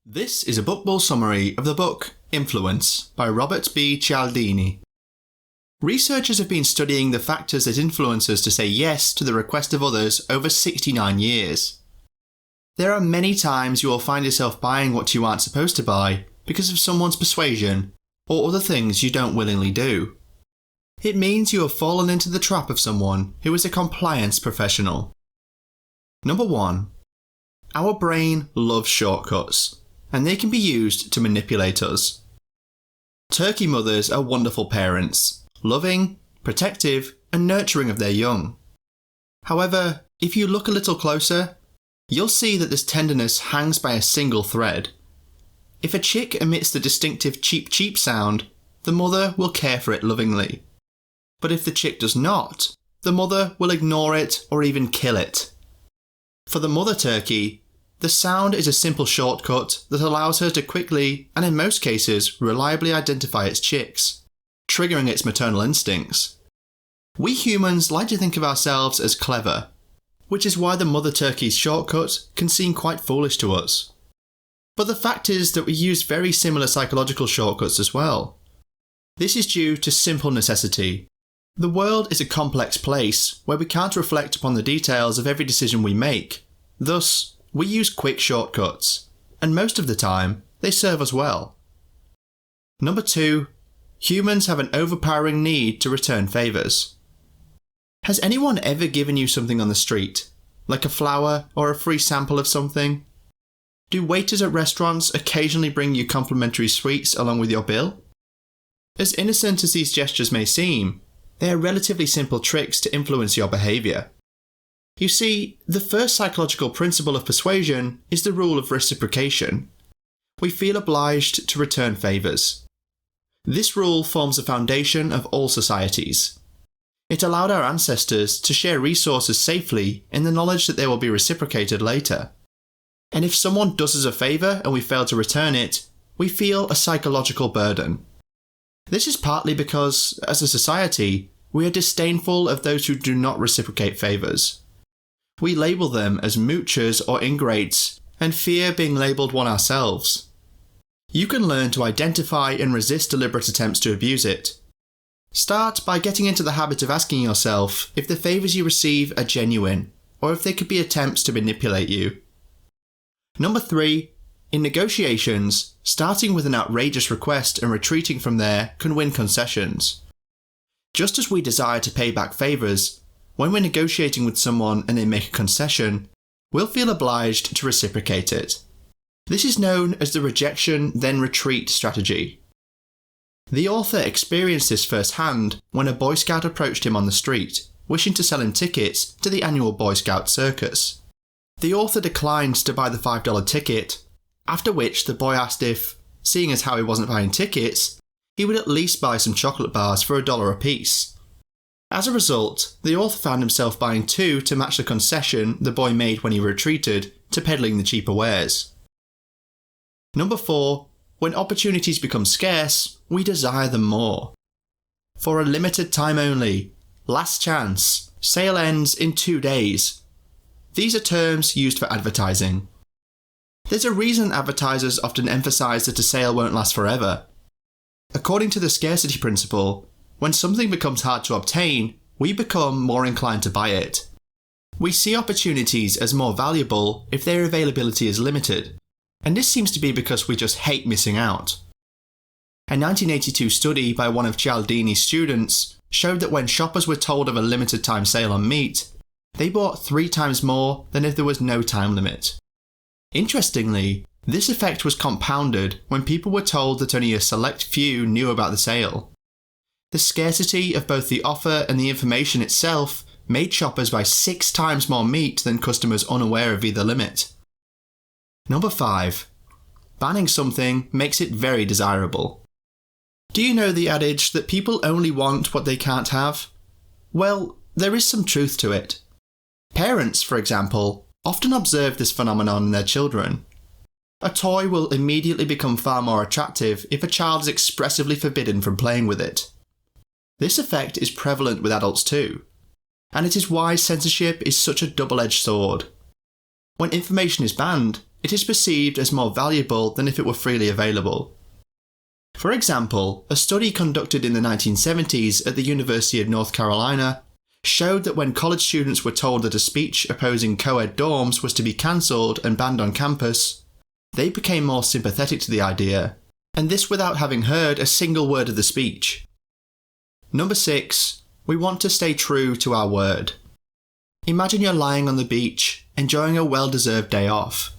This is a book ball summary of the book Influence by Robert B. Cialdini. Researchers have been studying the factors that influence us to say yes to the request of others over 69 years. There are many times you will find yourself buying what you aren't supposed to buy because of someone's persuasion or other things you don't willingly do. It means you have fallen into the trap of someone who is a compliance professional. Number 1. Our brain loves shortcuts, and they can be used to manipulate us. Turkey mothers are wonderful parents, loving, protective, and nurturing of their young. However, if you look a little closer, you'll see that this tenderness hangs by a single thread. If a chick emits the distinctive cheep cheep sound, the mother will care for it lovingly. But if the chick does not, the mother will ignore it or even kill it. For the mother turkey, the sound is a simple shortcut that allows her to quickly, and in most cases, reliably identify its chicks, triggering its maternal instincts. We humans like to think of ourselves as clever, which is why the mother turkey's shortcut can seem quite foolish to us. But the fact is that we use very similar psychological shortcuts as well. This is due to simple necessity. The world is a complex place where we can't reflect upon the details of every decision we make. Thus, we use quick shortcuts, and most of the time, they serve us well. Number 2. Humans have an overpowering need to return favours. Has anyone ever given you something on the street, like a flower or a free sample of something? Do waiters at restaurants occasionally bring you complimentary sweets along with your bill? As innocent as these gestures may seem, they are relatively simple tricks to influence your behaviour. You see, the first psychological principle of persuasion is the rule of reciprocation. We feel obliged to return favours. This rule forms the foundation of all societies. It allowed our ancestors to share resources safely in the knowledge that they will be reciprocated later. And if someone does us a favour and we fail to return it, we feel a psychological burden. This is partly because, as a society, we are disdainful of those who do not reciprocate favours. We label them as moochers or ingrates and fear being labelled one ourselves. You can learn to identify and resist deliberate attempts to abuse it. Start by getting into the habit of asking yourself if the favours you receive are genuine, or if they could be attempts to manipulate you. Number 3. In negotiations, starting with an outrageous request and retreating from there can win concessions. Just as we desire to pay back favours, when we're negotiating with someone and they make a concession, we'll feel obliged to reciprocate it. This is known as the rejection then retreat strategy. The author experienced this firsthand when a Boy Scout approached him on the street, wishing to sell him tickets to the annual Boy Scout circus. The author declined to buy the $5 ticket, after which the boy asked if, seeing as how he wasn't buying tickets, he would at least buy some chocolate bars for $1 apiece. As a result, the author found himself buying 2 to match the concession the boy made when he retreated to peddling the cheaper wares. Number 4. When opportunities become scarce, we desire them more. For a limited time only, last chance, sale ends in 2 days. These are terms used for advertising. There's a reason advertisers often emphasise that a sale won't last forever. According to the scarcity principle, when something becomes hard to obtain, we become more inclined to buy it. We see opportunities as more valuable if their availability is limited, and this seems to be because we just hate missing out. A 1982 study by one of Cialdini's students showed that when shoppers were told of a limited time sale on meat, they bought 3 times more than if there was no time limit. Interestingly, this effect was compounded when people were told that only a select few knew about the sale. The scarcity of both the offer and the information itself made shoppers buy 6 times more meat than customers unaware of either limit. Number 5. Banning something makes it very desirable. Do you know the adage that people only want what they can't have? Well, there is some truth to it. Parents, for example, often observe this phenomenon in their children. A toy will immediately become far more attractive if a child is expressively forbidden from playing with it. This effect is prevalent with adults too, and it is why censorship is such a double-edged sword. When information is banned, it is perceived as more valuable than if it were freely available. For example, a study conducted in the 1970s at the University of North Carolina showed that when college students were told that a speech opposing co-ed dorms was to be cancelled and banned on campus, they became more sympathetic to the idea, and this without having heard a single word of the speech. Number 6, we want to stay true to our word. Imagine you're lying on the beach, enjoying a well-deserved day off.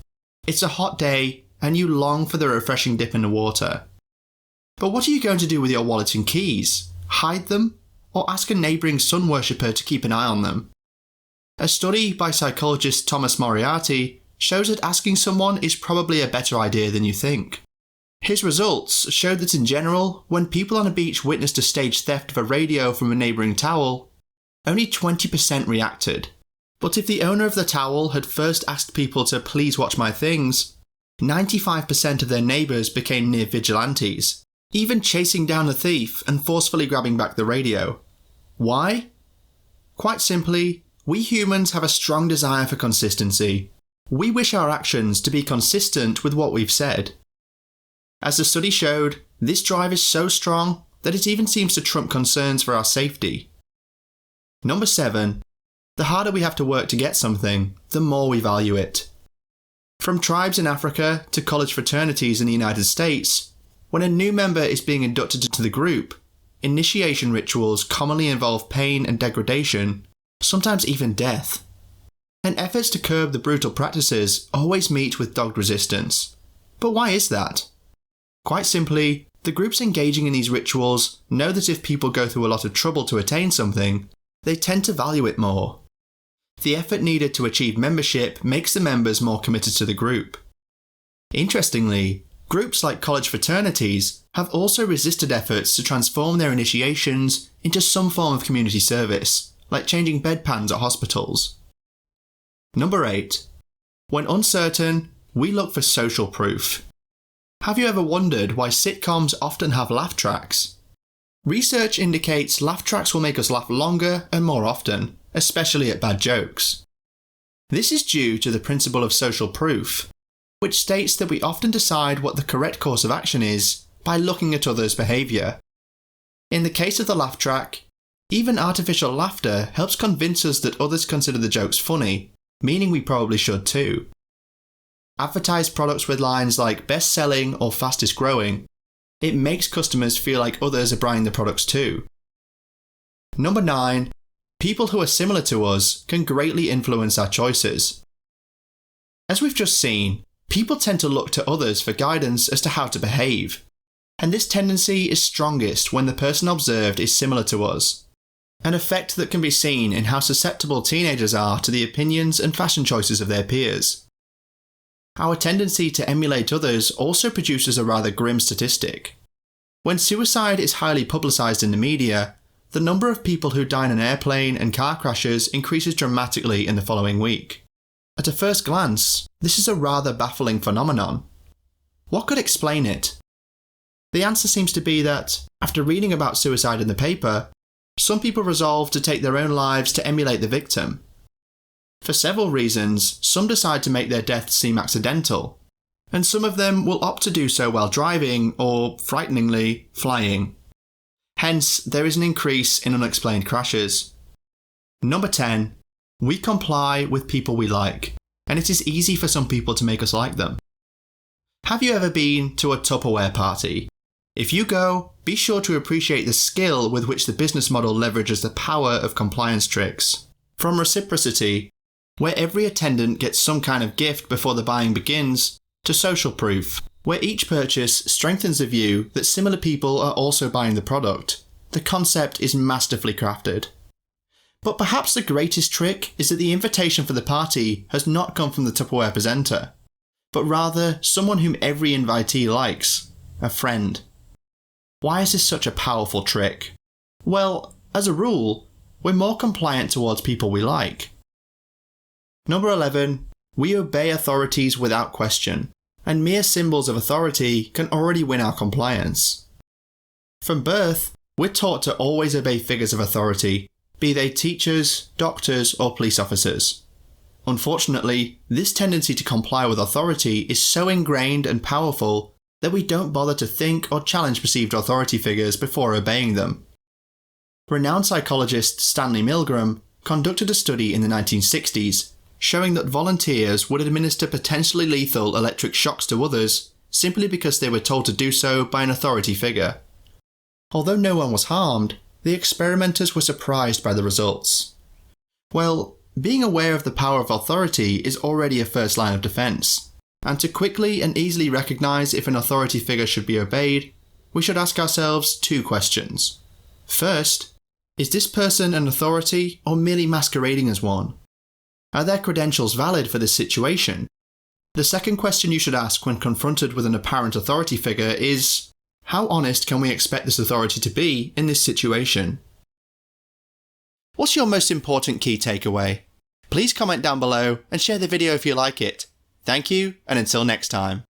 It's a hot day, and you long for the refreshing dip in the water. But what are you going to do with your wallet and keys? Hide them? Or ask a neighbouring sun worshipper to keep an eye on them? A study by psychologist Thomas Moriarty shows that asking someone is probably a better idea than you think. His results showed that in general, when people on a beach witnessed a staged theft of a radio from a neighbouring towel, only 20% reacted. But if the owner of the towel had first asked people to please watch my things, 95% of their neighbours became near vigilantes, even chasing down the thief and forcefully grabbing back the radio. Why? Quite simply, we humans have a strong desire for consistency. We wish our actions to be consistent with what we've said. As the study showed, this drive is so strong that it even seems to trump concerns for our safety. Number 7. The harder we have to work to get something, the more we value it. From tribes in Africa to college fraternities in the United States, when a new member is being inducted into the group, initiation rituals commonly involve pain and degradation, sometimes even death. And efforts to curb the brutal practices always meet with dogged resistance. But why is that? Quite simply, the groups engaging in these rituals know that if people go through a lot of trouble to attain something, they tend to value it more. The effort needed to achieve membership makes the members more committed to the group. Interestingly, groups like college fraternities have also resisted efforts to transform their initiations into some form of community service, like changing bedpans at hospitals. Number 8. When uncertain, we look for social proof. Have you ever wondered why sitcoms often have laugh tracks? Research indicates laugh tracks will make us laugh longer and more often, especially at bad jokes. This is due to the principle of social proof, which states that we often decide what the correct course of action is by looking at others' behaviour. In the case of the laugh track, even artificial laughter helps convince us that others consider the jokes funny, meaning we probably should too. Advertise products with lines like best selling or fastest growing. It makes customers feel like others are buying the products too. Number 9. People who are similar to us can greatly influence our choices. As we've just seen, people tend to look to others for guidance as to how to behave, and this tendency is strongest when the person observed is similar to us, an effect that can be seen in how susceptible teenagers are to the opinions and fashion choices of their peers. Our tendency to emulate others also produces a rather grim statistic. When suicide is highly publicised in the media, the number of people who die in an airplane and car crashes increases dramatically in the following week. At a first glance, this is a rather baffling phenomenon. What could explain it? The answer seems to be that, after reading about suicide in the paper, some people resolve to take their own lives to emulate the victim. For several reasons, some decide to make their deaths seem accidental, and some of them will opt to do so while driving or, frighteningly, flying. Hence, there is an increase in unexplained crashes. Number 10. We comply with people we like, and it is easy for some people to make us like them. Have you ever been to a Tupperware party? If you go, be sure to appreciate the skill with which the business model leverages the power of compliance tricks. From reciprocity, where every attendant gets some kind of gift before the buying begins, to social proof, where each purchase strengthens the view that similar people are also buying the product. The concept is masterfully crafted. But perhaps the greatest trick is that the invitation for the party has not come from the Tupperware presenter, but rather someone whom every invitee likes, a friend. Why is this such a powerful trick? Well, as a rule, we're more compliant towards people we like. Number 11. We obey authorities without question, and mere symbols of authority can already win our compliance. From birth, we're taught to always obey figures of authority, be they teachers, doctors, or police officers. Unfortunately, this tendency to comply with authority is so ingrained and powerful that we don't bother to think or challenge perceived authority figures before obeying them. Renowned psychologist Stanley Milgram conducted a study in the 1960s showing that volunteers would administer potentially lethal electric shocks to others simply because they were told to do so by an authority figure. Although no one was harmed, the experimenters were surprised by the results. Well, being aware of the power of authority is already a first line of defense, and to quickly and easily recognize if an authority figure should be obeyed, we should ask ourselves two questions. First, is this person an authority or merely masquerading as one? Are their credentials valid for this situation? The second question you should ask when confronted with an apparent authority figure is, how honest can we expect this authority to be in this situation? What's your most important key takeaway? Please comment down below and share the video if you like it. Thank you, and until next time.